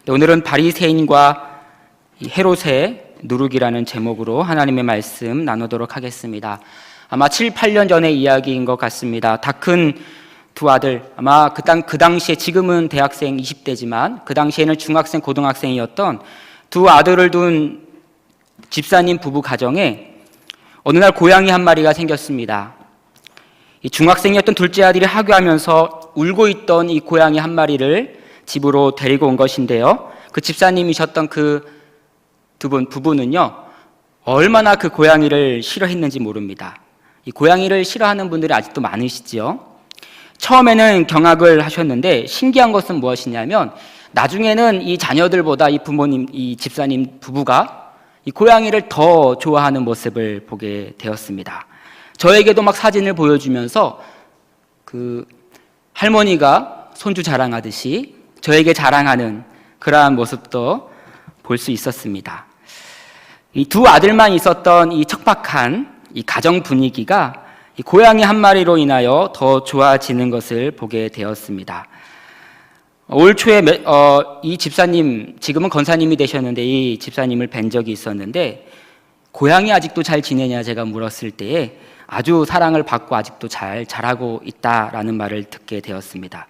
오늘은 바리새인과 헤롯의 누룩이라는 제목으로 하나님의 말씀 나누도록 하겠습니다. 아마 7, 8년 전의 이야기인 것 같습니다. 다 큰 두 아들, 아마 그 당시에, 지금은 대학생 20대지만 그 당시에는 중학생, 고등학생이었던 두 아들을 둔 집사님 부부 가정에 어느 날 고양이 한 마리가 생겼습니다. 이 중학생이었던 둘째 아들이 하교하면서 울고 있던 이 고양이 한 마리를 집으로 데리고 온 것인데요. 그 집사님이셨던 그 부부는요, 얼마나 그 고양이를 싫어했는지 모릅니다. 이 고양이를 싫어하는 분들이 아직도 많으시지요. 처음에는 경악을 하셨는데 신기한 것은 무엇이냐면 나중에는 이 자녀들보다 이 부모님, 이 집사님 부부가 이 고양이를 더 좋아하는 모습을 보게 되었습니다. 저에게도 막 사진을 보여주면서 그 할머니가 손주 자랑하듯이 저에게 자랑하는 그러한 모습도 볼 수 있었습니다. 이 두 아들만 있었던 이 척박한 이 가정 분위기가 이 고양이 한 마리로 인하여 더 좋아지는 것을 보게 되었습니다. 올 초에 이 집사님, 지금은 권사님이 되셨는데 이 집사님을 뵌 적이 있었는데 고양이 아직도 잘 지내냐 제가 물었을 때에 아주 사랑을 받고 아직도 잘 자라고 있다라는 말을 듣게 되었습니다.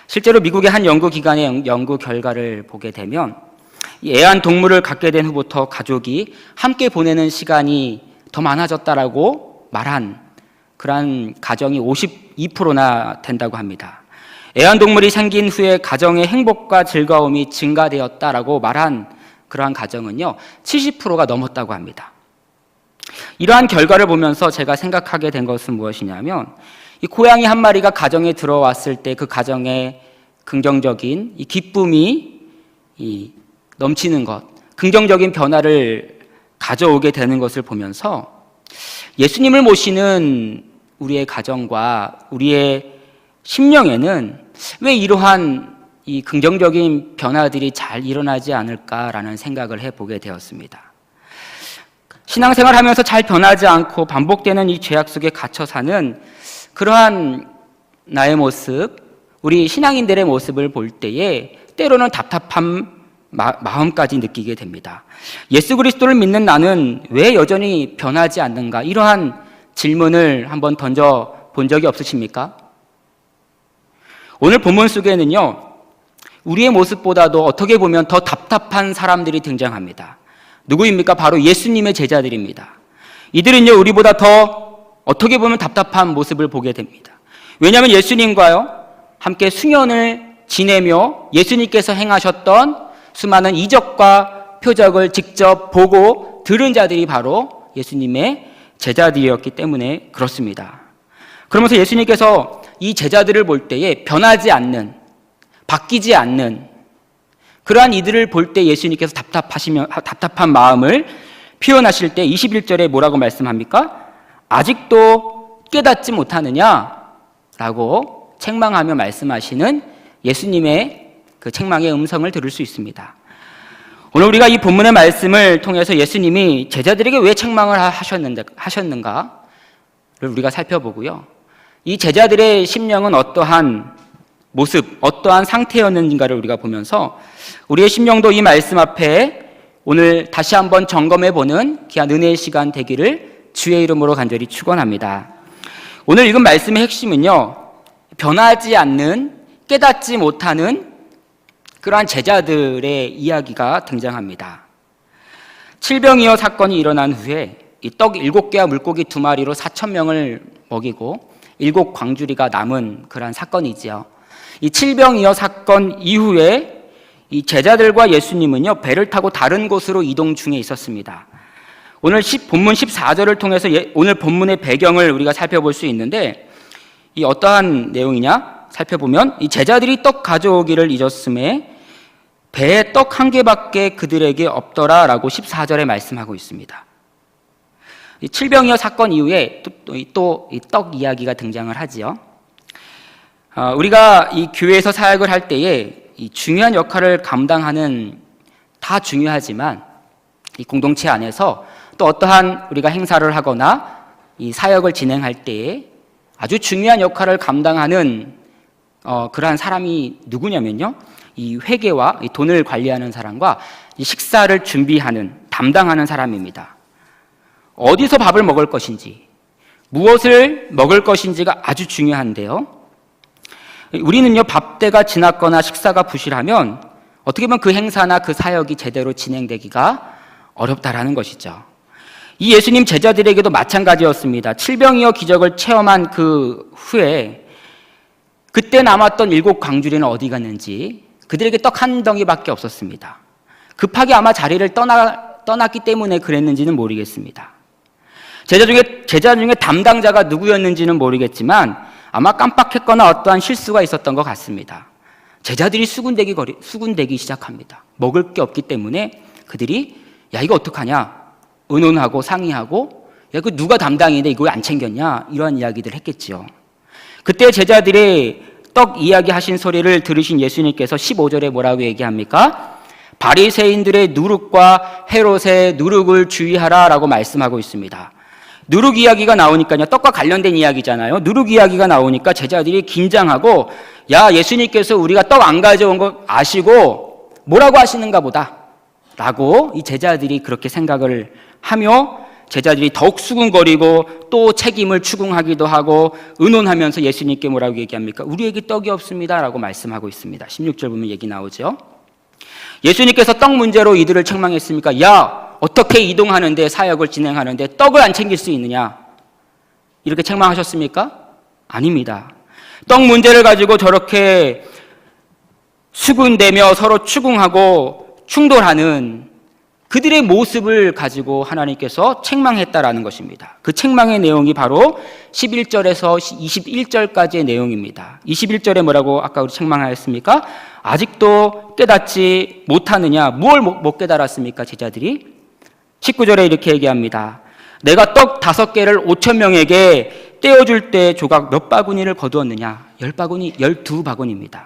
실제로 미국의 한 연구기관의 연구 결과를 보게 되면 이 애완동물을 갖게 된 후부터 가족이 함께 보내는 시간이 더 많아졌다라고 말한 그러한 가정이 52%나 된다고 합니다. 애완동물이 생긴 후에 가정의 행복과 즐거움이 증가되었다라고 말한 그러한 가정은요 70%가 넘었다고 합니다. 이러한 결과를 보면서 제가 생각하게 된 것은 무엇이냐면 이 고양이 한 마리가 가정에 들어왔을 때 그 가정에 긍정적인 이 기쁨이 넘치는 것, 긍정적인 변화를 가져오게 되는 것을 보면서 예수님을 모시는 우리의 가정과 우리의 심령에는 왜 이러한 이 긍정적인 변화들이 잘 일어나지 않을까라는 생각을 해보게 되었습니다. 신앙생활 하면서 잘 변하지 않고 반복되는 이 죄악 속에 갇혀 사는 그러한 나의 모습, 우리 신앙인들의 모습을 볼 때에 때로는 답답한 마음까지 느끼게 됩니다. 예수 그리스도를 믿는 나는 왜 여전히 변하지 않는가? 이러한 질문을 한번 던져 본 적이 없으십니까? 오늘 본문 속에는요, 우리의 모습보다도 어떻게 보면 더 답답한 사람들이 등장합니다. 누구입니까? 바로 예수님의 제자들입니다. 이들은요, 우리보다 더 어떻게 보면 답답한 모습을 보게 됩니다. 왜냐하면 예수님과요, 함께 수년을 지내며 예수님께서 행하셨던 수많은 이적과 표적을 직접 보고 들은 자들이 바로 예수님의 제자들이었기 때문에 그렇습니다. 그러면서 예수님께서 이 제자들을 볼 때에 변하지 않는, 바뀌지 않는 그러한 이들을 볼 때 예수님께서 답답한 마음을 표현하실 때 21절에 뭐라고 말씀합니까? 아직도 깨닫지 못하느냐? 라고 책망하며 말씀하시는 예수님의 그 책망의 음성을 들을 수 있습니다. 오늘 우리가 이 본문의 말씀을 통해서 예수님이 제자들에게 왜 책망을 하셨는가를 우리가 살펴보고요. 이 제자들의 심령은 어떠한 모습, 어떠한 상태였는가를 우리가 보면서 우리의 심령도 이 말씀 앞에 오늘 다시 한번 점검해보는 귀한 은혜의 시간 되기를 주의 이름으로 간절히 축원합니다. 오늘 읽은 말씀의 핵심은요, 변하지 않는, 깨닫지 못하는 그러한 제자들의 이야기가 등장합니다. 칠병이어 사건이 일어난 후에 이 떡 7개와 물고기 2마리로 4,000명을 먹이고 7 광주리가 남은 그러한 사건이지요. 이 칠병이어 사건 이후에 이 제자들과 예수님은요, 배를 타고 다른 곳으로 이동 중에 있었습니다. 오늘 본문 14절을 통해서 오늘 본문의 배경을 우리가 살펴볼 수 있는데 이 어떠한 내용이냐? 살펴보면 이 제자들이 떡 가져오기를 잊었음에 배에 떡 1개밖에 그들에게 없더라라고 14절에 말씀하고 있습니다. 이 칠병이어 사건 이후에 또 이 떡 이야기가 등장을 하지요. 우리가 이 교회에서 사역을 할 때에 이 중요한 역할을 감당하는 다 중요하지만 이 공동체 안에서 또 어떠한 우리가 행사를 하거나 이 사역을 진행할 때에 아주 중요한 역할을 감당하는 그러한 사람이 누구냐면요, 이 회계와 이 돈을 관리하는 사람과 이 식사를 준비하는, 담당하는 사람입니다. 어디서 밥을 먹을 것인지, 무엇을 먹을 것인지가 아주 중요한데요, 우리는요, 밥때가 지났거나 식사가 부실하면 어떻게 보면 그 행사나 그 사역이 제대로 진행되기가 어렵다라는 것이죠. 이 예수님 제자들에게도 마찬가지였습니다. 칠병이어 기적을 체험한 그 후에 그때 남았던 7 광주리는 어디 갔는지, 그들에게 떡 한 덩이밖에 없었습니다. 급하게 아마 자리를 떠났기 때문에 그랬는지는 모르겠습니다. 제자 중에 담당자가 누구였는지는 모르겠지만 아마 깜빡했거나 어떠한 실수가 있었던 것 같습니다. 제자들이 수군대기 시작합니다. 먹을 게 없기 때문에 그들이 야, 이거 어떡하냐 의논하고 상의하고, 야, 그 누가 담당인데 이거 왜 안 챙겼냐, 이러한 이야기들을 했겠지요. 그때 제자들의 떡 이야기 하신 소리를 들으신 예수님께서 15절에 뭐라고 얘기합니까? 바리새인들의 누룩과 헤롯의 누룩을 주의하라 라고 말씀하고 있습니다. 누룩 이야기가 나오니까요, 떡과 관련된 이야기잖아요. 누룩 이야기가 나오니까 제자들이 긴장하고, 야, 예수님께서 우리가 떡 안 가져온 거 아시고 뭐라고 하시는가 보다 라고 이 제자들이 그렇게 생각을 하며 제자들이 더욱 수군거리고 또 책임을 추궁하기도 하고 의논하면서 예수님께 뭐라고 얘기합니까? 우리에게 떡이 없습니다 라고 말씀하고 있습니다. 16절 보면 얘기 나오죠. 예수님께서 떡 문제로 이들을 책망했습니까? 야, 어떻게 이동하는데, 사역을 진행하는데 떡을 안 챙길 수 있느냐, 이렇게 책망하셨습니까? 아닙니다. 떡 문제를 가지고 저렇게 수군대며 서로 추궁하고 충돌하는 그들의 모습을 가지고 하나님께서 책망했다라는 것입니다. 그 책망의 내용이 바로 11절에서 21절까지의 내용입니다. 21절에 뭐라고 아까 우리 책망하였습니까? 아직도 깨닫지 못하느냐. 뭘 못 깨달았습니까, 제자들이? 19절에 이렇게 얘기합니다. 내가 떡 5개를 5,000명에게 떼어줄 때 조각 몇 바구니를 거두었느냐? 10바구니, 12바구니입니다.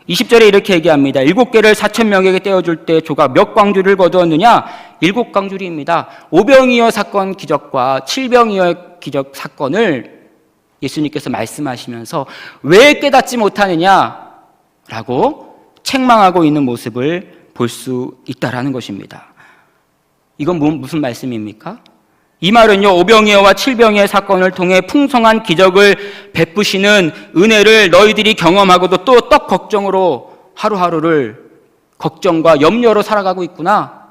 20절에 이렇게 얘기합니다. 7개를 4,000명에게 떼어줄 때 조각 몇 광주를 거두었느냐? 7광주리입니다. 5병이어 사건 기적과 7병이어 기적 사건을 예수님께서 말씀하시면서 왜 깨닫지 못하느냐? 라고 책망하고 있는 모습을 볼 수 있다라는 것입니다. 이건 무슨 말씀입니까? 이 말은요, 5병이어와 7병이의 사건을 통해 풍성한 기적을 베푸시는 은혜를 너희들이 경험하고도 또 떡 걱정으로 하루하루를 걱정과 염려로 살아가고 있구나,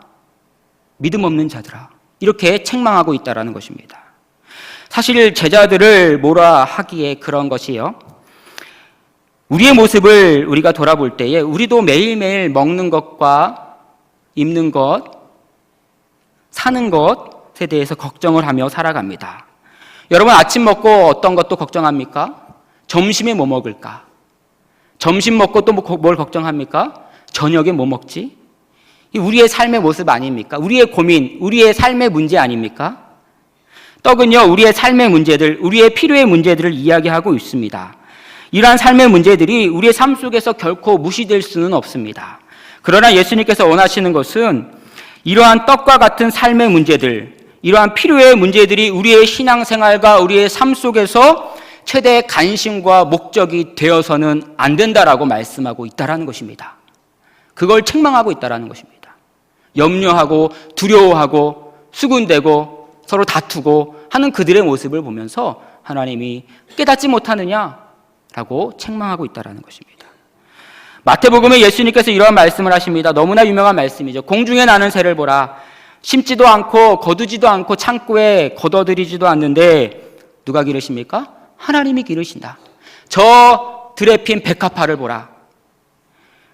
믿음 없는 자들아, 이렇게 책망하고 있다라는 것입니다. 사실 제자들을 뭐라 하기에 그런 것이요, 우리의 모습을 우리가 돌아볼 때에 우리도 매일매일 먹는 것과 입는 것, 사는 것에 대해서 걱정을 하며 살아갑니다. 여러분, 아침 먹고 어떤 것도 걱정합니까? 점심에 뭐 먹을까? 점심 먹고 또 뭘 걱정합니까? 저녁에 뭐 먹지? 우리의 삶의 모습 아닙니까? 우리의 고민, 우리의 삶의 문제 아닙니까? 떡은요, 우리의 삶의 문제들, 우리의 필요의 문제들을 이야기하고 있습니다. 이러한 삶의 문제들이 우리의 삶 속에서 결코 무시될 수는 없습니다. 그러나 예수님께서 원하시는 것은 이러한 떡과 같은 삶의 문제들, 이러한 필요의 문제들이 우리의 신앙생활과 우리의 삶 속에서 최대의 관심과 목적이 되어서는 안 된다라고 말씀하고 있다라는 것입니다. 그걸 책망하고 있다라는 것입니다. 염려하고 두려워하고 수군대고 서로 다투고 하는 그들의 모습을 보면서 하나님이 깨닫지 못하느냐라고 책망하고 있다라는 것입니다. 마태복음에 예수님께서 이러한 말씀을 하십니다. 너무나 유명한 말씀이죠. 공중에 나는 새를 보라. 심지도 않고 거두지도 않고 창고에 걷어들이지도 않는데 누가 기르십니까? 하나님이 기르신다. 저 들에 핀 백합화를 보라.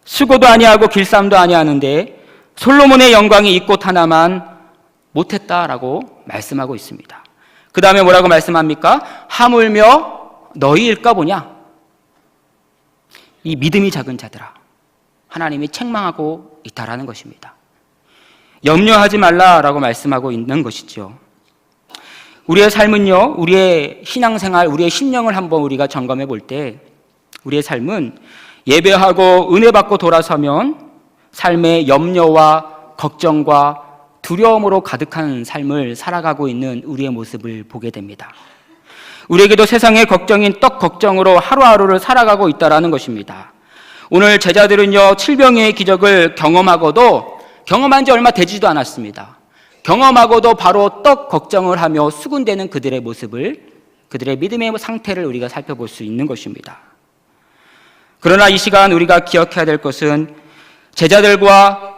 수고도 아니하고 길쌈도 아니하는데 솔로몬의 영광이 이 꽃 하나만 못했다라고 말씀하고 있습니다. 그 다음에 뭐라고 말씀합니까? 하물며 너희일까 보냐? 이 믿음이 작은 자들아, 하나님이 책망하고 있다라는 것입니다. 염려하지 말라라고 말씀하고 있는 것이죠. 우리의 삶은요, 우리의 신앙생활, 우리의 심령을 한번 우리가 점검해 볼 때 우리의 삶은 예배하고 은혜 받고 돌아서면 삶의 염려와 걱정과 두려움으로 가득한 삶을 살아가고 있는 우리의 모습을 보게 됩니다. 우리에게도 세상의 걱정인 떡 걱정으로 하루하루를 살아가고 있다는 것입니다. 오늘 제자들은요, 칠병의 기적을 경험한 지 얼마 되지도 않았습니다. 경험하고도 바로 떡 걱정을 하며 수군대는 그들의 모습을, 그들의 믿음의 상태를 우리가 살펴볼 수 있는 것입니다. 그러나 이 시간 우리가 기억해야 될 것은 제자들과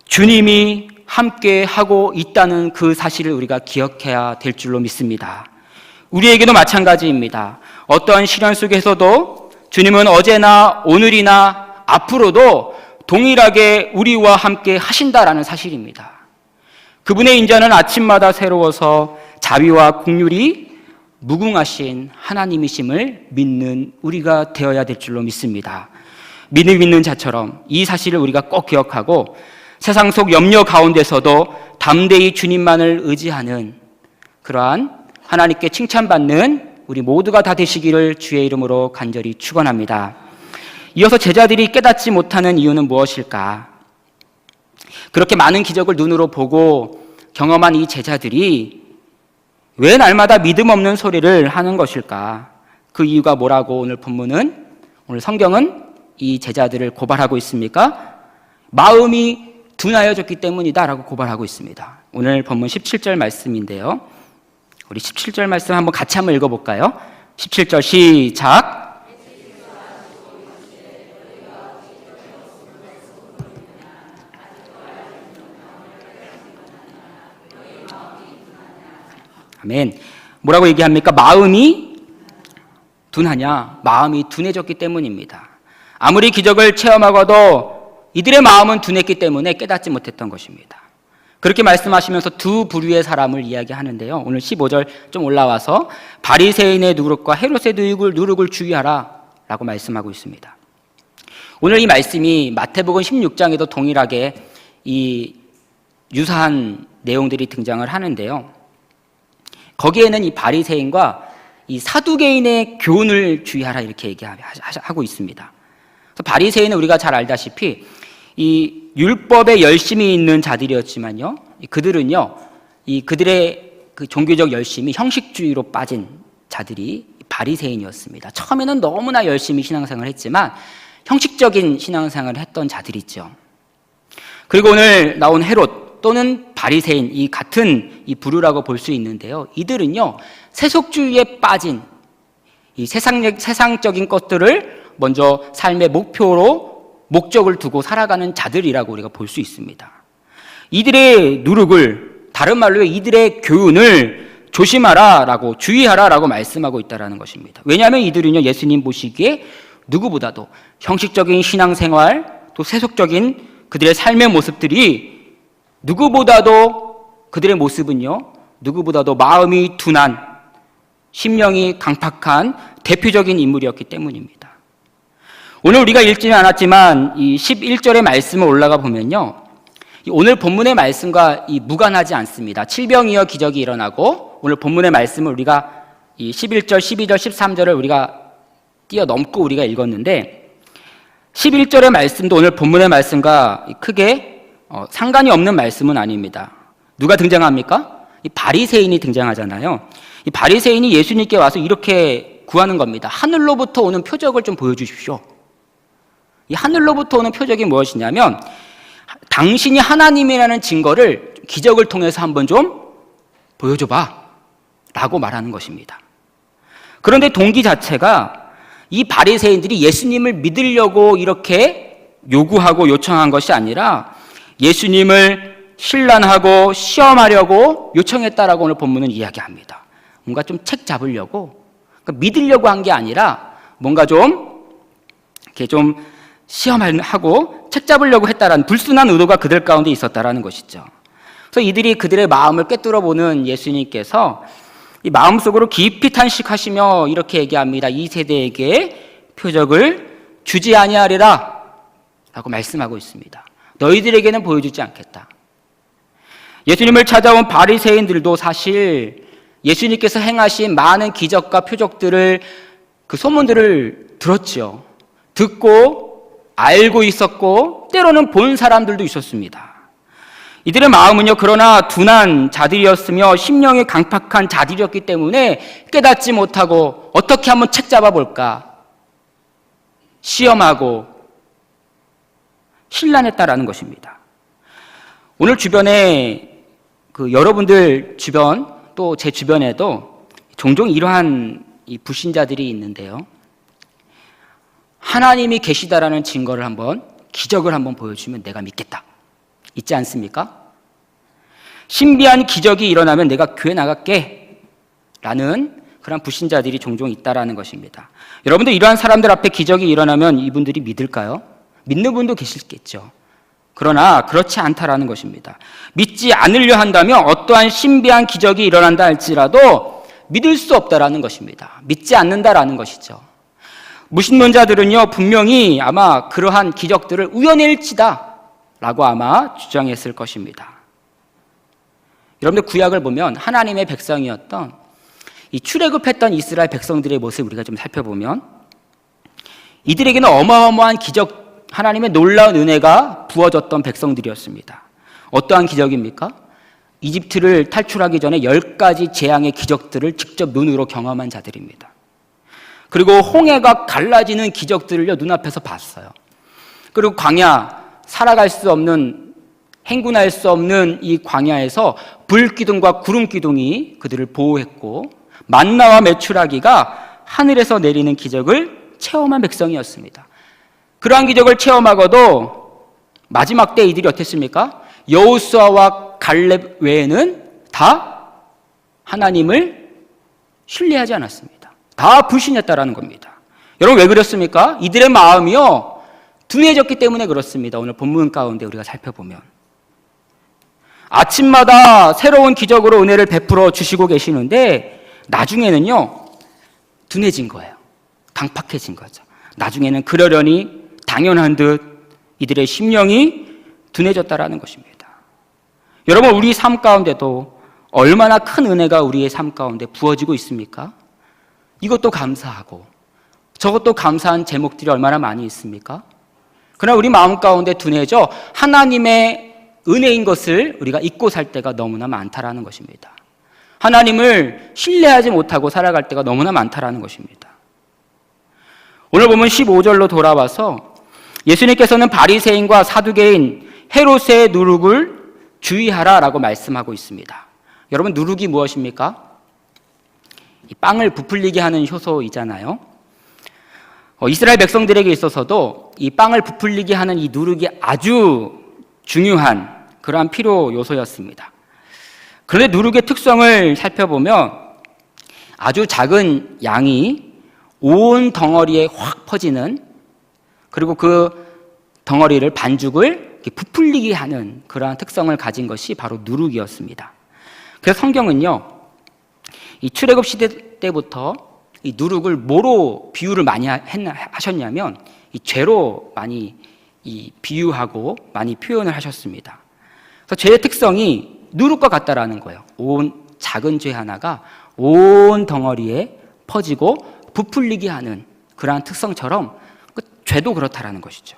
주님이 함께 하고 있다는 그 사실을 우리가 기억해야 될 줄로 믿습니다. 우리에게도 마찬가지입니다. 어떠한 시련 속에서도 주님은 어제나 오늘이나 앞으로도 동일하게 우리와 함께 하신다라는 사실입니다. 그분의 인자는 아침마다 새로워서 자비와 긍휼이 무궁하신 하나님이심을 믿는 우리가 되어야 될 줄로 믿습니다. 믿음 있는 자처럼 이 사실을 우리가 꼭 기억하고 세상 속 염려 가운데서도 담대히 주님만을 의지하는 그러한 하나님께 칭찬받는 우리 모두가 다 되시기를 주의 이름으로 간절히 축원합니다. 이어서 제자들이 깨닫지 못하는 이유는 무엇일까? 그렇게 많은 기적을 눈으로 보고 경험한 이 제자들이 왜 날마다 믿음 없는 소리를 하는 것일까? 그 이유가 뭐라고 오늘 성경은 이 제자들을 고발하고 있습니까? 마음이 둔하여졌기 때문이다라고 고발하고 있습니다. 오늘 본문 17절 말씀인데요. 우리 17절 말씀 한번 같이 한번 읽어볼까요? 17절 시작. 아멘. 뭐라고 얘기합니까? 마음이 둔하냐? 마음이 둔해졌기 때문입니다. 아무리 기적을 체험하고도 이들의 마음은 둔했기 때문에 깨닫지 못했던 것입니다. 그렇게 말씀하시면서 두 부류의 사람을 이야기하는데요. 오늘 15절 좀 올라와서 바리새인의 누룩과 헤롯의 누룩을 주의하라 라고 말씀하고 있습니다. 오늘 이 말씀이 마태복음 16장에도 동일하게 이 유사한 내용들이 등장을 하는데요. 거기에는 이 바리새인과 이 사두개인의 교훈을 주의하라 이렇게 얘기하고 있습니다. 그래서 바리새인은 우리가 잘 알다시피 이 율법에 열심히 있는 자들이었지만요, 그들은요, 그들의 그 종교적 열심이 형식주의로 빠진 자들이 바리새인이었습니다. 처음에는 너무나 열심히 신앙생활을 했지만 형식적인 신앙생활을 했던 자들이죠. 그리고 오늘 나온 헤롯 또는 바리새인 이 같은 이 부류라고 볼 수 있는데요. 이들은요, 세속주의에 빠진 이 세상적인 것들을 먼저 삶의 목적을 두고 살아가는 자들이라고 우리가 볼 수 있습니다. 이들의 누룩을, 다른 말로 이들의 교훈을 조심하라라고, 주의하라라고 말씀하고 있다는 것입니다. 왜냐하면 이들은요, 예수님 보시기에 누구보다도 형식적인 신앙생활, 또 세속적인 그들의 삶의 모습들이 그들의 모습은요, 누구보다도 마음이 둔한, 심령이 강팍한 대표적인 인물이었기 때문입니다. 오늘 우리가 읽지는 않았지만 이 11절의 말씀을 올라가 보면요, 오늘 본문의 말씀과 무관하지 않습니다. 칠병이어 기적이 일어나고 오늘 본문의 말씀을 우리가 이 11절, 12절, 13절을 우리가 뛰어넘고 우리가 읽었는데 11절의 말씀도 오늘 본문의 말씀과 크게 상관이 없는 말씀은 아닙니다. 누가 등장합니까? 이 바리새인이 등장하잖아요. 이 바리새인이 예수님께 와서 이렇게 구하는 겁니다. 하늘로부터 오는 표적을 좀 보여주십시오. 이 하늘로부터 오는 표적이 무엇이냐면 당신이 하나님이라는 증거를 기적을 통해서 한번 좀 보여줘봐 라고 말하는 것입니다. 그런데 동기 자체가 이 바리새인들이 예수님을 믿으려고 이렇게 요구하고 요청한 것이 아니라 예수님을 신란하고 시험하려고 요청했다라고 오늘 본문은 이야기합니다. 뭔가 좀 책 잡으려고, 그러니까 믿으려고 한 게 아니라 뭔가 이렇게 좀 시험하고 책 잡으려고 했다라는 불순한 의도가 그들 가운데 있었다라는 것이죠. 그래서 이들이 그들의 마음을 꿰뚫어 보는 예수님께서 이 마음속으로 깊이 탄식하시며 이렇게 얘기합니다. 이 세대에게 표적을 주지 아니하리라 라고 말씀하고 있습니다. 너희들에게는 보여주지 않겠다. 예수님을 찾아온 바리새인들도 사실 예수님께서 행하신 많은 기적과 표적들을, 그 소문들을 들었죠. 듣고 알고 있었고 때로는 본 사람들도 있었습니다. 이들의 마음은요, 그러나 둔한 자들이었으며 심령이 강팍한 자들이었기 때문에 깨닫지 못하고 어떻게 한번 책 잡아볼까 시험하고 신란했다라는 것입니다. 오늘 주변에 여러분들 주변 또 제 주변에도 종종 이러한 이 불신자들이 있는데요. 하나님이 계시다라는 증거를 기적을 한번 보여주면 내가 믿겠다. 있지 않습니까? 신비한 기적이 일어나면 내가 교회 나갈게. 라는 그런 불신자들이 종종 있다라는 것입니다. 여러분들 이러한 사람들 앞에 기적이 일어나면 이분들이 믿을까요? 믿는 분도 계시겠죠. 그러나 그렇지 않다라는 것입니다. 믿지 않으려 한다면 어떠한 신비한 기적이 일어난다 할지라도 믿을 수 없다라는 것입니다. 믿지 않는다라는 것이죠. 무신론자들은요, 분명히 아마 그러한 기적들을 우연일치다 라고 아마 주장했을 것입니다. 여러분들 구약을 보면 하나님의 백성이었던 이 출애굽했던 이스라엘 백성들의 모습을 우리가 좀 살펴보면 이들에게는 어마어마한 기적, 하나님의 놀라운 은혜가 부어졌던 백성들이었습니다. 어떠한 기적입니까? 이집트를 탈출하기 전에 10가지 재앙의 기적들을 직접 눈으로 경험한 자들입니다. 그리고 홍해가 갈라지는 기적들을 눈앞에서 봤어요. 그리고 광야, 살아갈 수 없는, 행군할 수 없는 이 광야에서 불기둥과 구름기둥이 그들을 보호했고 만나와 메추라기가 하늘에서 내리는 기적을 체험한 백성이었습니다. 그러한 기적을 체험하고도 마지막 때 이들이 어땠습니까? 여호수아와 갈렙 외에는 다 하나님을 신뢰하지 않았습니다. 다 불신했다라는 겁니다. 여러분 왜 그렇습니까? 이들의 마음이요 둔해졌기 때문에 그렇습니다. 오늘 본문 가운데 우리가 살펴보면 아침마다 새로운 기적으로 은혜를 베풀어 주시고 계시는데 나중에는요 둔해진 거예요. 강팍해진 거죠. 나중에는 그러려니 당연한 듯 이들의 심령이 둔해졌다라는 것입니다. 여러분 우리 삶 가운데도 얼마나 큰 은혜가 우리의 삶 가운데 부어지고 있습니까? 이것도 감사하고 저것도 감사한 제목들이 얼마나 많이 있습니까? 그러나 우리 마음 가운데 둔해져 하나님의 은혜인 것을 우리가 잊고 살 때가 너무나 많다라는 것입니다. 하나님을 신뢰하지 못하고 살아갈 때가 너무나 많다라는 것입니다. 오늘 보면 15절로 돌아와서 예수님께서는 바리새인과 사두개인 헤롯의 누룩을 주의하라라고 말씀하고 있습니다. 여러분 누룩이 무엇입니까? 이 빵을 부풀리게 하는 효소이잖아요. 이스라엘 백성들에게 있어서도 이 빵을 부풀리게 하는 이 누룩이 아주 중요한 그러한 필요 요소였습니다. 그런데 누룩의 특성을 살펴보면 아주 작은 양이 온 덩어리에 확 퍼지는, 그리고 그 덩어리를 반죽을 부풀리게 하는 그러한 특성을 가진 것이 바로 누룩이었습니다. 그래서 성경은요 이 출애굽 시대 때부터 이 누룩을 뭐로 비유를 많이 하셨냐면 이 죄로 많이 이 비유하고 많이 표현을 하셨습니다. 그래서 죄의 특성이 누룩과 같다라는 거예요. 온 작은 죄 하나가 온 덩어리에 퍼지고 부풀리게 하는 그러한 특성처럼 그 죄도 그렇다라는 것이죠.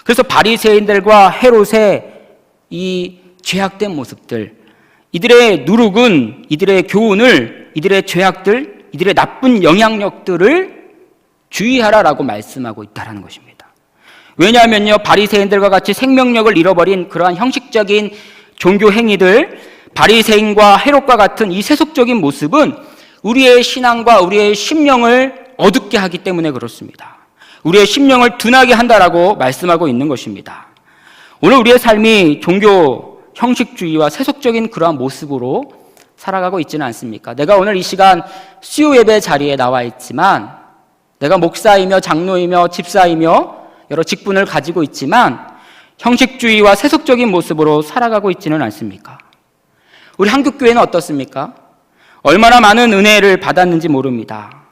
그래서 바리새인들과 헤롯의 이 죄악된 모습들, 이들의 누룩은 이들의 교훈을, 이들의 죄악들, 이들의 나쁜 영향력들을 주의하라라고 말씀하고 있다는 것입니다. 왜냐하면요 바리새인들과 같이 생명력을 잃어버린 그러한 형식적인 종교 행위들, 바리새인과 헤롯과 같은 이 세속적인 모습은 우리의 신앙과 우리의 심령을 어둡게 하기 때문에 그렇습니다. 우리의 심령을 둔하게 한다라고 말씀하고 있는 것입니다. 오늘 우리의 삶이 종교 형식주의와 세속적인 그러한 모습으로 살아가고 있지는 않습니까? 내가 오늘 이 시간 수요 예배 자리에 나와 있지만, 내가 목사이며 장로이며 집사이며 여러 직분을 가지고 있지만 형식주의와 세속적인 모습으로 살아가고 있지는 않습니까? 우리 한국교회는 어떻습니까? 얼마나 많은 은혜를 받았는지 모릅니다.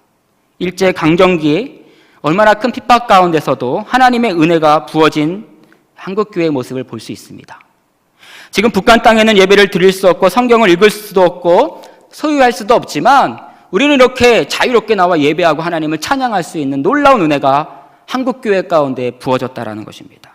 일제 강점기에 얼마나 큰 핍박 가운데서도 하나님의 은혜가 부어진 한국교회의 모습을 볼 수 있습니다. 지금 북한 땅에는 예배를 드릴 수 없고 성경을 읽을 수도 없고 소유할 수도 없지만 우리는 이렇게 자유롭게 나와 예배하고 하나님을 찬양할 수 있는 놀라운 은혜가 한국교회 가운데 부어졌다라는 것입니다.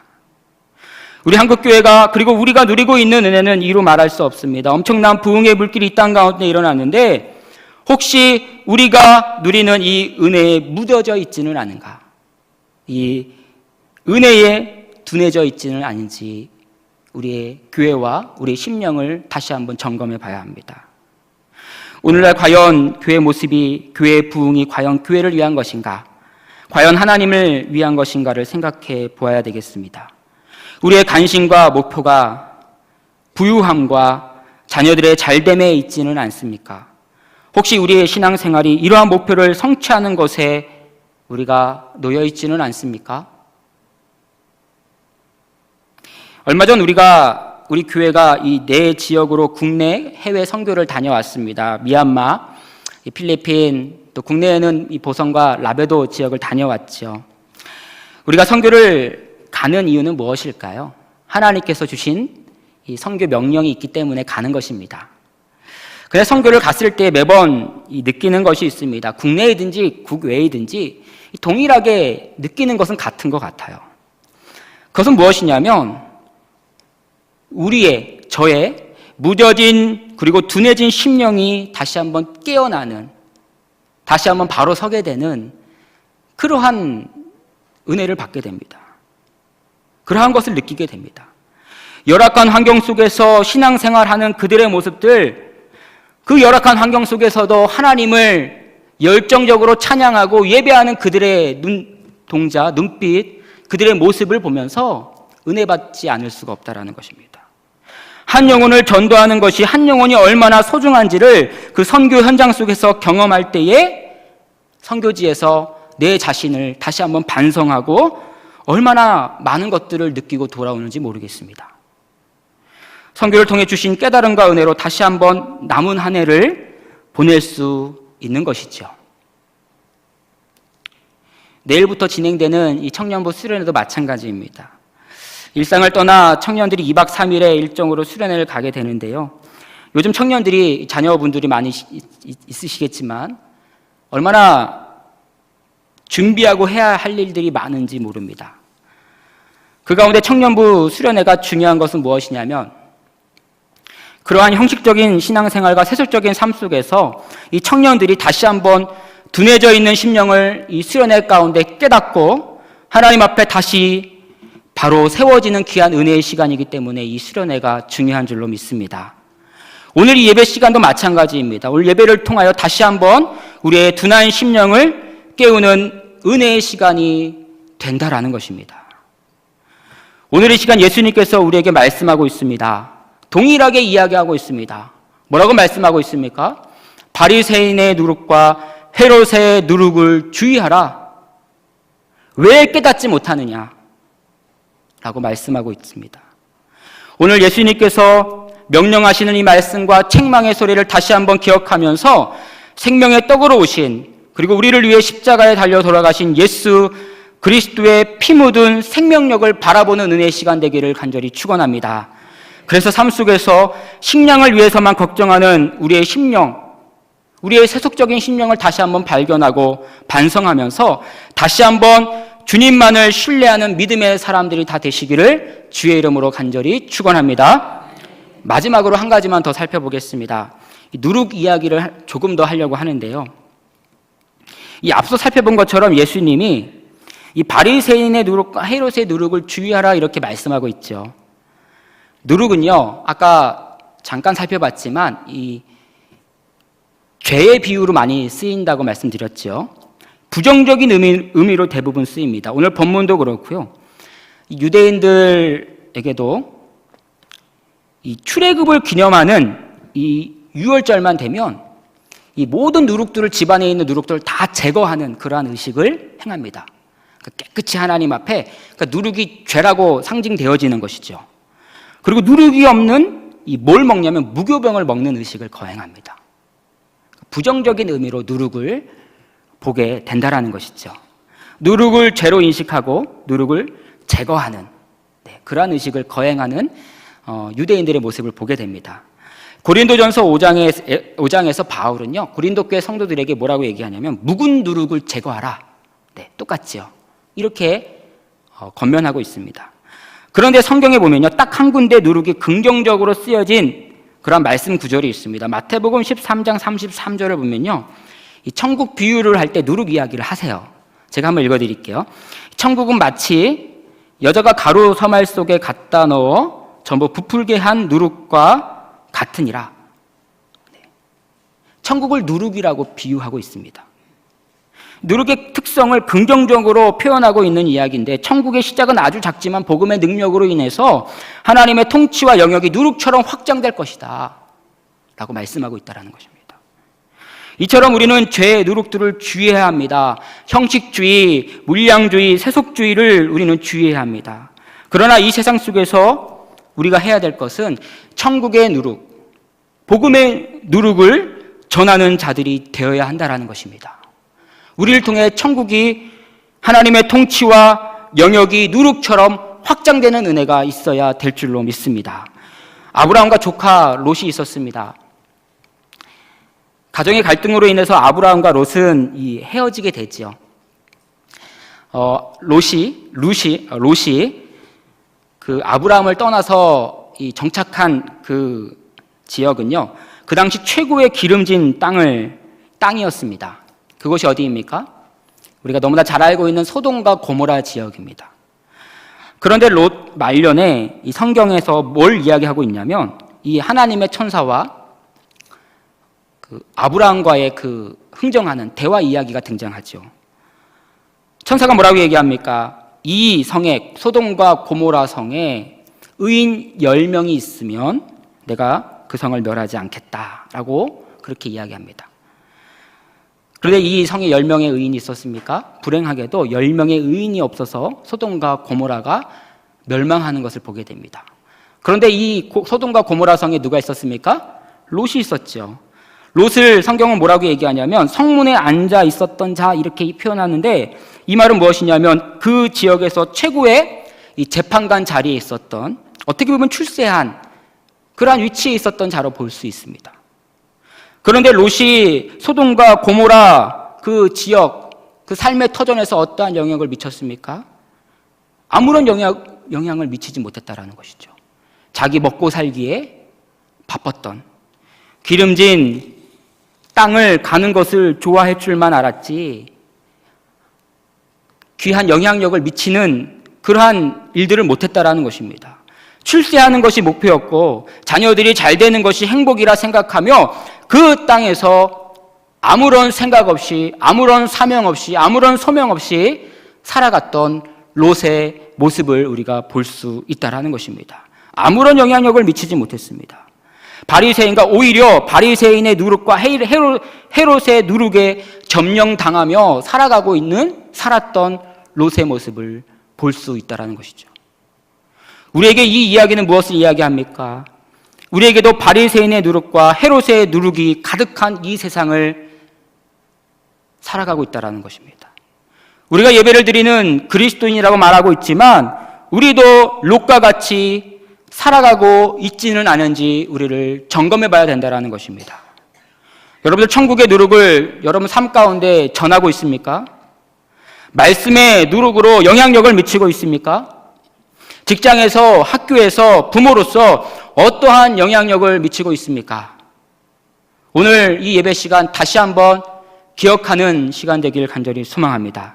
우리 한국교회가 그리고 우리가 누리고 있는 은혜는 이루 말할 수 없습니다. 엄청난 부흥의 물길이 이 땅 가운데 일어났는데 혹시 우리가 누리는 이 은혜에 무뎌져 있지는 않은가? 이 은혜에 둔해져 있지는 아닌지 우리의 교회와 우리의 심령을 다시 한번 점검해 봐야 합니다. 오늘날 과연 교회 모습이, 교회의 부흥이 과연 교회를 위한 것인가? 과연 하나님을 위한 것인가를 생각해 보아야 되겠습니다. 우리의 관심과 목표가 부유함과 자녀들의 잘됨에 있지는 않습니까? 혹시 우리의 신앙생활이 이러한 목표를 성취하는 것에 우리가 놓여 있지는 않습니까? 얼마 전 우리 교회가 이 네 지역으로 국내 해외 선교를 다녀왔습니다. 미얀마, 필리핀, 또 국내에는 이 보성과 라베도 지역을 다녀왔죠. 우리가 선교를 가는 이유는 무엇일까요? 하나님께서 주신 이 선교 명령이 있기 때문에 가는 것입니다. 그래서 선교를 갔을 때 매번 느끼는 것이 있습니다. 국내이든지 국외이든지 동일하게 느끼는 것은 같은 것 같아요. 그것은 무엇이냐면 저의 무뎌진 그리고 둔해진 심령이 다시 한번 깨어나는, 다시 한번 바로 서게 되는 그러한 은혜를 받게 됩니다. 그러한 것을 느끼게 됩니다. 열악한 환경 속에서 신앙생활하는 그들의 모습들, 그 열악한 환경 속에서도 하나님을 열정적으로 찬양하고 예배하는 그들의 동자, 눈빛, 그들의 모습을 보면서 은혜 받지 않을 수가 없다는 것입니다. 한 영혼을 전도하는 것이 한 영혼이 얼마나 소중한지를 그 선교 현장 속에서 경험할 때에 선교지에서 내 자신을 다시 한번 반성하고 얼마나 많은 것들을 느끼고 돌아오는지 모르겠습니다. 선교를 통해 주신 깨달음과 은혜로 다시 한번 남은 한 해를 보낼 수 있는 것이죠. 내일부터 진행되는 이 청년부 수련회도 마찬가지입니다. 일상을 떠나 청년들이 2박 3일의 일정으로 수련회를 가게 되는데요. 요즘 청년들이, 자녀분들이 많이 있으시겠지만 얼마나 준비하고 해야 할 일들이 많은지 모릅니다. 그 가운데 청년부 수련회가 중요한 것은 무엇이냐면 그러한 형식적인 신앙생활과 세속적인 삶 속에서 이 청년들이 다시 한번 둔해져 있는 심령을 이 수련회 가운데 깨닫고 하나님 앞에 다시 바로 세워지는 귀한 은혜의 시간이기 때문에 이 수련회가 중요한 줄로 믿습니다. 오늘 이 예배 시간도 마찬가지입니다. 오늘 예배를 통하여 다시 한번 우리의 둔한 심령을 깨우는 은혜의 시간이 된다라는 것입니다. 오늘 이 시간 예수님께서 우리에게 말씀하고 있습니다. 동일하게 이야기하고 있습니다. 뭐라고 말씀하고 있습니까? 바리새인의 누룩과 헤롯의 누룩을 주의하라. 왜 깨닫지 못하느냐? 라고 말씀하고 있습니다. 오늘 예수님께서 명령하시는 이 말씀과 책망의 소리를 다시 한번 기억하면서 생명의 떡으로 오신, 그리고 우리를 위해 십자가에 달려 돌아가신 예수 그리스도의 피 묻은 생명력을 바라보는 은혜의 시간 되기를 간절히 축원합니다. 그래서 삶 속에서 식량을 위해서만 걱정하는 우리의 심령, 우리의 세속적인 심령을 다시 한번 발견하고 반성하면서 다시 한번 주님만을 신뢰하는 믿음의 사람들이 다 되시기를 주의 이름으로 간절히 축원합니다. 마지막으로 한 가지만 더 살펴보겠습니다. 누룩 이야기를 조금 더 하려고 하는데요. 이 앞서 살펴본 것처럼 예수님이 이 바리새인의 누룩과 헤롯의 누룩을 주의하라 이렇게 말씀하고 있죠. 누룩은요, 아까 잠깐 살펴봤지만 이 죄의 비유로 많이 쓰인다고 말씀드렸죠. 부정적인 의미로 대부분 쓰입니다. 오늘 본문도 그렇고요. 유대인들에게도 이 출애굽을 기념하는 이 유월절만 되면 이 모든 누룩들을, 집안에 있는 누룩들을 다 제거하는 그러한 의식을 행합니다. 그러니까 깨끗이 하나님 앞에, 그러니까 누룩이 죄라고 상징되어지는 것이죠. 그리고 누룩이 없는 뭘 먹냐면 무교병을 먹는 의식을 거행합니다. 부정적인 의미로 누룩을 보게 된다라는 것이죠. 누룩을 죄로 인식하고 누룩을 제거하는 그러한 의식을 거행하는 유대인들의 모습을 보게 됩니다. 고린도전서 5장에서 바울은요, 고린도 교회 성도들에게 뭐라고 얘기하냐면 묵은 누룩을 제거하라. 똑같죠. 이렇게 권면하고 있습니다. 그런데 성경에 보면요, 딱 한 군데 누룩이 긍정적으로 쓰여진 그런 말씀 구절이 있습니다. 마태복음 13장 33절을 보면요, 이 천국 비유를 할 때 누룩 이야기를 하세요. 제가 한번 읽어드릴게요. 천국은 마치 여자가 가루 서말 속에 갖다 넣어 전부 부풀게 한 누룩과 같으니라. 천국을 누룩이라고 비유하고 있습니다. 누룩의 특성을 긍정적으로 표현하고 있는 이야기인데, 천국의 시작은 아주 작지만 복음의 능력으로 인해서 하나님의 통치와 영역이 누룩처럼 확장될 것이다 라고 말씀하고 있다는 것입니다. 이처럼 우리는 죄의 누룩들을 주의해야 합니다. 형식주의, 물량주의, 세속주의를 우리는 주의해야 합니다. 그러나 이 세상 속에서 우리가 해야 될 것은 천국의 누룩, 복음의 누룩을 전하는 자들이 되어야 한다는 것입니다. 우리를 통해 천국이 하나님의 통치와 영역이 누룩처럼 확장되는 은혜가 있어야 될 줄로 믿습니다. 아브라함과 조카 롯이 있었습니다. 가정의 갈등으로 인해서 아브라함과 롯은 헤어지게 되지요. 롯이 그 아브라함을 떠나서 정착한 그 지역은요, 그 당시 최고의 기름진 땅이었습니다. 그곳이 어디입니까? 우리가 너무나 잘 알고 있는 소돔과 고모라 지역입니다. 그런데 롯 말년에 이 성경에서 뭘 이야기하고 있냐면, 이 하나님의 천사와 그 아브라함과의 그 흥정하는 대화 이야기가 등장하죠. 천사가 뭐라고 얘기합니까? 이 성에, 소돔과 고모라 성에 의인 10명이 있으면 내가 그 성을 멸하지 않겠다라고 그렇게 이야기합니다. 그런데 이 성에 10명의 의인이 있었습니까? 불행하게도 10명의 의인이 없어서 소돔과 고모라가 멸망하는 것을 보게 됩니다. 그런데 이 소돔과 고모라 성에 누가 있었습니까? 롯이 있었죠. 롯을 성경은 뭐라고 얘기하냐면 성문에 앉아 있었던 자, 이렇게 표현하는데, 이 말은 무엇이냐면 그 지역에서 최고의 이 재판관 자리에 있었던, 어떻게 보면 출세한 그러한 위치에 있었던 자로 볼 수 있습니다. 그런데 롯이 소돔과 고모라 그 지역, 그 삶의 터전에서 어떠한 영향을 미쳤습니까? 아무런 영향을 미치지 못했다라는 것이죠. 자기 먹고 살기에 바빴던, 기름진 땅을 가는 것을 좋아할 줄만 알았지 귀한 영향력을 미치는 그러한 일들을 못했다라는 것입니다. 출세하는 것이 목표였고 자녀들이 잘 되는 것이 행복이라 생각하며 그 땅에서 아무런 생각 없이, 아무런 사명 없이, 아무런 소명 없이 살아갔던 롯의 모습을 우리가 볼 수 있다는 것입니다. 아무런 영향력을 미치지 못했습니다. 바리새인과 오히려 바리새인의 누룩과 헤롯의 누룩에 점령당하며 살았던 롯의 모습을 볼 수 있다는 것이죠. 우리에게 이 이야기는 무엇을 이야기합니까? 우리에게도 바리새인의 누룩과 헤롯의 누룩이 가득한 이 세상을 살아가고 있다는 것입니다. 우리가 예배를 드리는 그리스도인이라고 말하고 있지만 우리도 롯과 같이 살아가고 있지는 않은지 우리를 점검해 봐야 된다는 것입니다. 여러분들 천국의 누룩을 여러분 삶 가운데 전하고 있습니까? 말씀의 누룩으로 영향력을 미치고 있습니까? 직장에서, 학교에서, 부모로서 어떠한 영향력을 미치고 있습니까? 오늘 이 예배 시간 다시 한번 기억하는 시간 되길 간절히 소망합니다.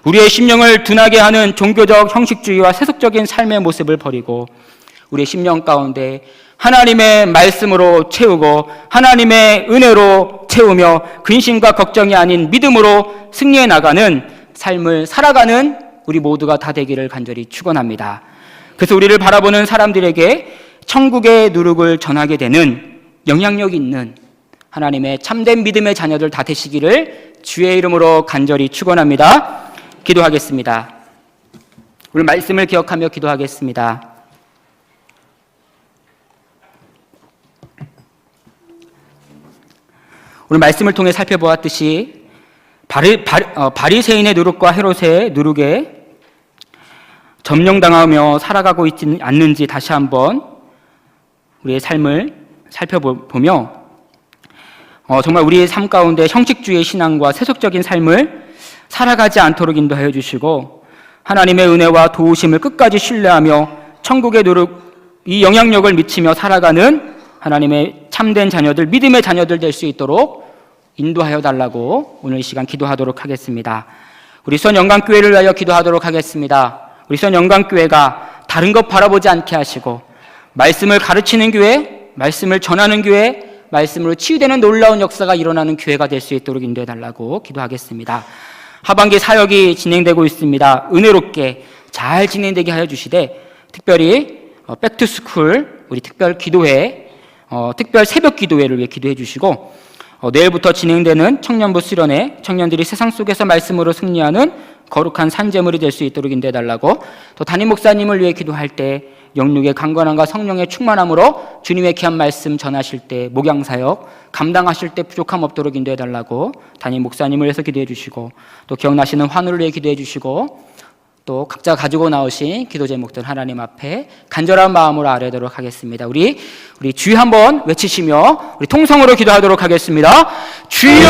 우리의 심령을 둔하게 하는 종교적 형식주의와 세속적인 삶의 모습을 버리고 우리의 심령 가운데 하나님의 말씀으로 채우고 하나님의 은혜로 채우며 근심과 걱정이 아닌 믿음으로 승리해 나가는 삶을 살아가는 우리 모두가 다 되기를 간절히 축원합니다. 그래서 우리를 바라보는 사람들에게 천국의 누룩을 전하게 되는 영향력 있는 하나님의 참된 믿음의 자녀들 다 되시기를 주의 이름으로 간절히 축원합니다. 기도하겠습니다. 오늘 말씀을 기억하며 기도하겠습니다. 오늘 말씀을 통해 살펴보았듯이 바리새인의 누룩과 헤롯의 누룩에 점령당하며 살아가고 있지 않는지 다시 한번 우리의 삶을 살펴보며 정말 우리의 삶 가운데 형식주의 신앙과 세속적인 삶을 살아가지 않도록 인도하여 주시고 하나님의 은혜와 도우심을 끝까지 신뢰하며 천국의 이 영향력을 미치며 살아가는 하나님의 참된 자녀들, 믿음의 자녀들 될 수 있도록 인도하여 달라고 오늘 이 시간 기도하도록 하겠습니다. 우리 수원영광교회를 위하여 기도하도록 하겠습니다. 우리 수원영광교회가 다른 것 바라보지 않게 하시고 말씀을 가르치는 교회, 말씀을 전하는 교회, 말씀으로 치유되는 놀라운 역사가 일어나는 교회가 될 수 있도록 인도해 달라고 기도하겠습니다. 하반기 사역이 진행되고 있습니다. 은혜롭게 잘 진행되게 하여 주시되 특별히 백투스쿨 우리 특별 기도회, 특별 새벽 기도회를 위해 기도해 주시고 내일부터 진행되는 청년부 수련회, 청년들이 세상 속에서 말씀으로 승리하는 거룩한 산제물이 될 수 있도록 인도해 달라고, 또 담임 목사님을 위해 기도할 때 영육의 강건함과 성령의 충만함으로 주님의 귀한 말씀 전하실 때 목양사역 감당하실 때 부족함 없도록 인도해 달라고 담임 목사님을 위해서 기도해 주시고, 또 기억나시는 환우를 위해 기도해 주시고, 또 각자 가지고 나오신 기도 제목들 하나님 앞에 간절한 마음으로 아뢰도록 하겠습니다. 우리 주여 한번 외치시며 우리 통성으로 기도하도록 하겠습니다. 주여!